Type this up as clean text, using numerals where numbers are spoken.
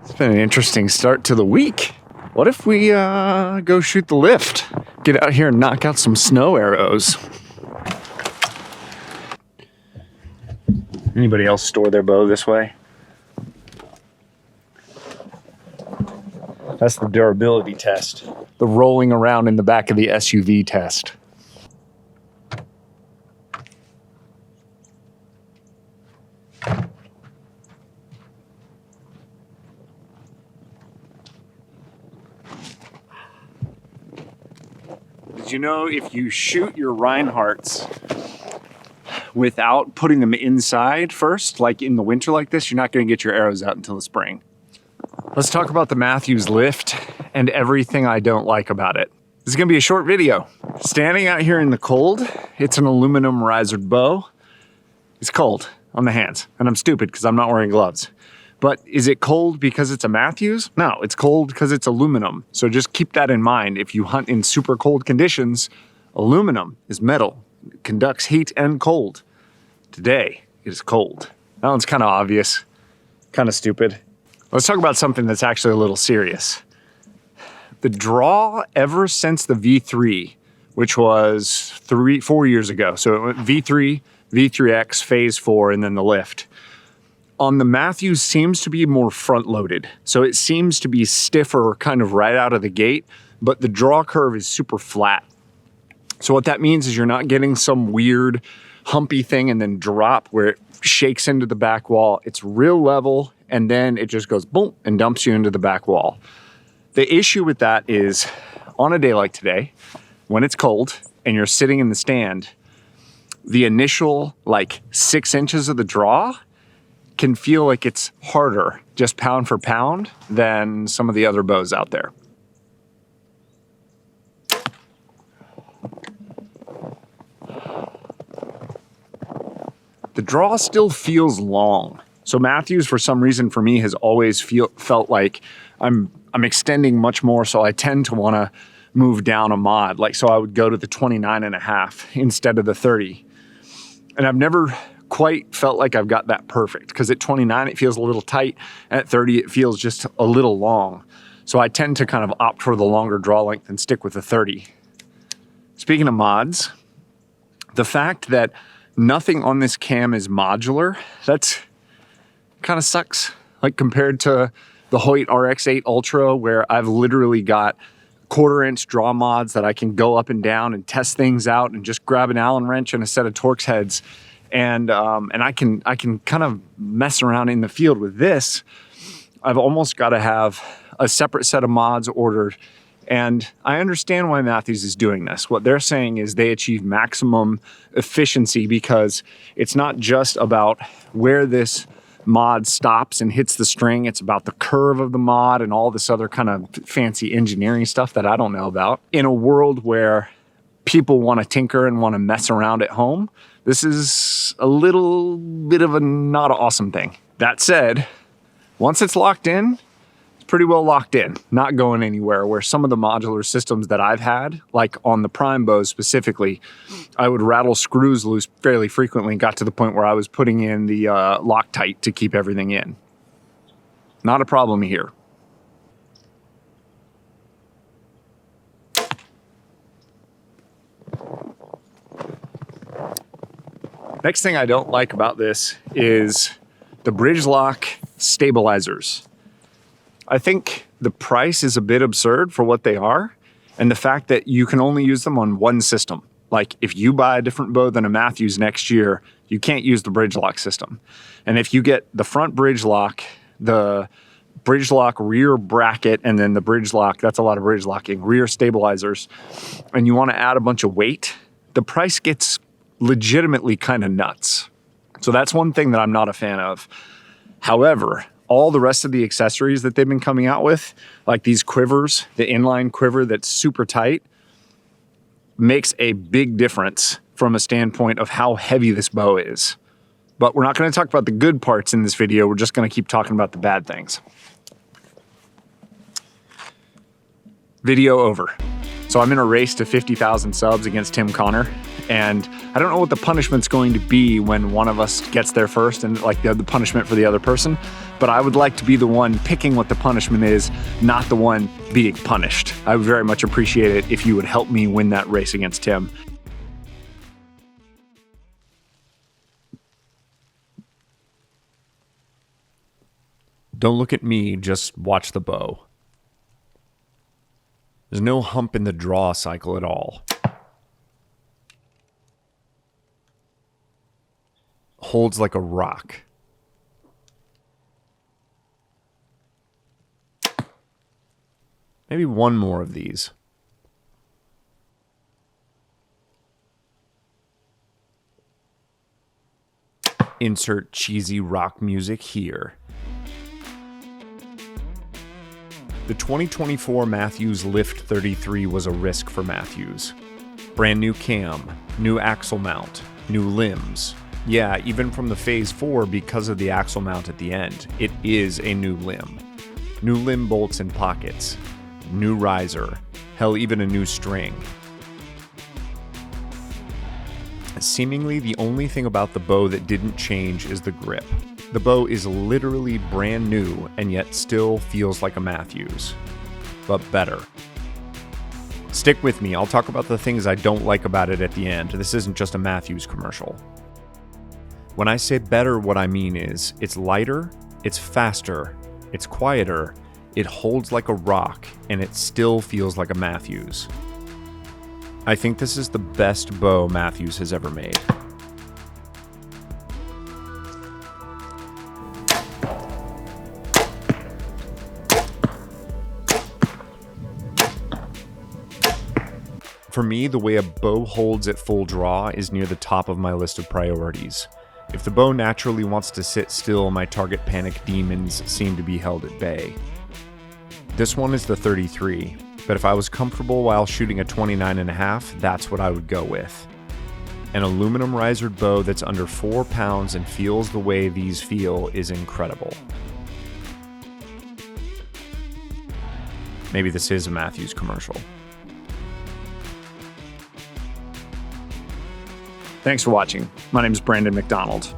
It's been an interesting start to the week. What if we go shoot the lift? Get out here and knock out some snow arrows. Anybody else store their bow this way? That's the durability test. The rolling around in the back of the SUV test. Did you know if you shoot your Reinhardts without putting them inside first, like in the winter like this, you're not going to get your arrows out until the spring? Let's talk about the Mathews LIFT and everything I don't like about it. This is going to be a short video. Standing out here in the cold, it's an aluminum risered bow. It's cold on the hands, and I'm stupid because I'm not wearing gloves. But is it cold because it's a Mathews? No, it's cold because it's aluminum. So just keep that in mind. If you hunt in super cold conditions, aluminum is metal. It conducts heat and cold. Today, it is cold. That one's kind of obvious, kind of stupid. Let's talk about something that's actually a little serious. The draw ever since the V3, which was 4 years ago. So it went V3, V3X, Phase 4, and then the lift. On the Mathews seems to be more front-loaded. So it seems to be stiffer kind of right out of the gate, but the draw curve is super flat. So what that means is you're not getting some weird humpy thing and then drop where it shakes into the back wall. It's real level, and then it just goes boom and dumps you into the back wall. The issue with that is on a day like today, when it's cold and you're sitting in the stand, the initial like 6 inches of the draw can feel like it's harder, just pound for pound, than some of the other bows out there. The draw still feels long. So Mathews, for some reason for me, has always felt like I'm extending much more, so I tend to want to move down a mod. Like, so I would go to the 29.5 instead of the 30. And I've never quite felt like I've got that perfect, because at 29 it feels a little tight, and at 30 it feels just a little long. So I tend to kind of opt for the longer draw length and stick with the 30. Speaking of mods, the fact that nothing on this cam is modular, that's kind of sucks. Like compared to the Hoyt RX8 Ultra, where I've literally got 1/4 inch draw mods that I can go up and down and test things out and just grab an Allen wrench and a set of Torx heads. And I can kind of mess around in the field with this. I've almost got to have a separate set of mods ordered. And I understand why Mathews is doing this. What they're saying is they achieve maximum efficiency because it's not just about where this mod stops and hits the string. It's about the curve of the mod and all this other kind of fancy engineering stuff that I don't know about. In a world where people want to tinker and want to mess around at home, this is a little bit of a not awesome thing. That said, once it's locked in, it's pretty well locked in, not going anywhere, where some of the modular systems that I've had, like on the prime bows specifically, I would rattle screws loose fairly frequently and got to the point where I was putting in the Loctite to keep everything in. Not a problem here. Next thing I don't like about this is the bridge lock stabilizers. I think the price is a bit absurd for what they are, and the fact that you can only use them on one system. Like if you buy a different bow than a Mathews next year, you can't use the bridge lock system. And if you get the front bridge lock, the bridge lock rear bracket, and then the bridge lock, that's a lot of bridge locking, rear stabilizers, and you want to add a bunch of weight, the price gets legitimately kind of nuts. So that's one thing that I'm not a fan of. However, all the rest of the accessories that they've been coming out with, like these quivers, the inline quiver that's super tight, makes a big difference from a standpoint of how heavy this bow is. But we're not going to talk about the good parts in this video. We're just going to keep talking about the bad things. Video over. So I'm in a race to 50,000 subs against Tim Connor, And I don't know what the punishment's going to be when one of us gets there first and like the punishment for the other person, but I would like to be the one picking what the punishment is, not the one being punished. I would very much appreciate it if you would help me win that race against Tim. Don't look at me, just watch the bow. There's no hump in the draw cycle at all. Holds like a rock. Maybe one more of these. Insert cheesy rock music here. The 2024 Mathews LIFT 33 was a risk for Mathews. Brand new cam, new axle mount, new limbs. Yeah, even from the Phase 4 because of the axle mount at the end, it is a new limb. New limb bolts and pockets, new riser, hell, even a new string. Seemingly the only thing about the bow that didn't change is the grip. The bow is literally brand new and yet still feels like a Mathews, but better. Stick with me, I'll talk about the things I don't like about it at the end. This isn't just a Mathews commercial. When I say better, what I mean is it's lighter, it's faster, it's quieter, it holds like a rock, and it still feels like a Mathews. I think this is the best bow Mathews has ever made. For me, the way a bow holds at full draw is near the top of my list of priorities. If the bow naturally wants to sit still, my target panic demons seem to be held at bay. This one is the 33, but if I was comfortable while shooting a 29.5, that's what I would go with. An aluminum risered bow that's under 4 pounds and feels the way these feel is incredible. Maybe this is a Mathews commercial. Thanks for watching. My name is Brandon McDonald.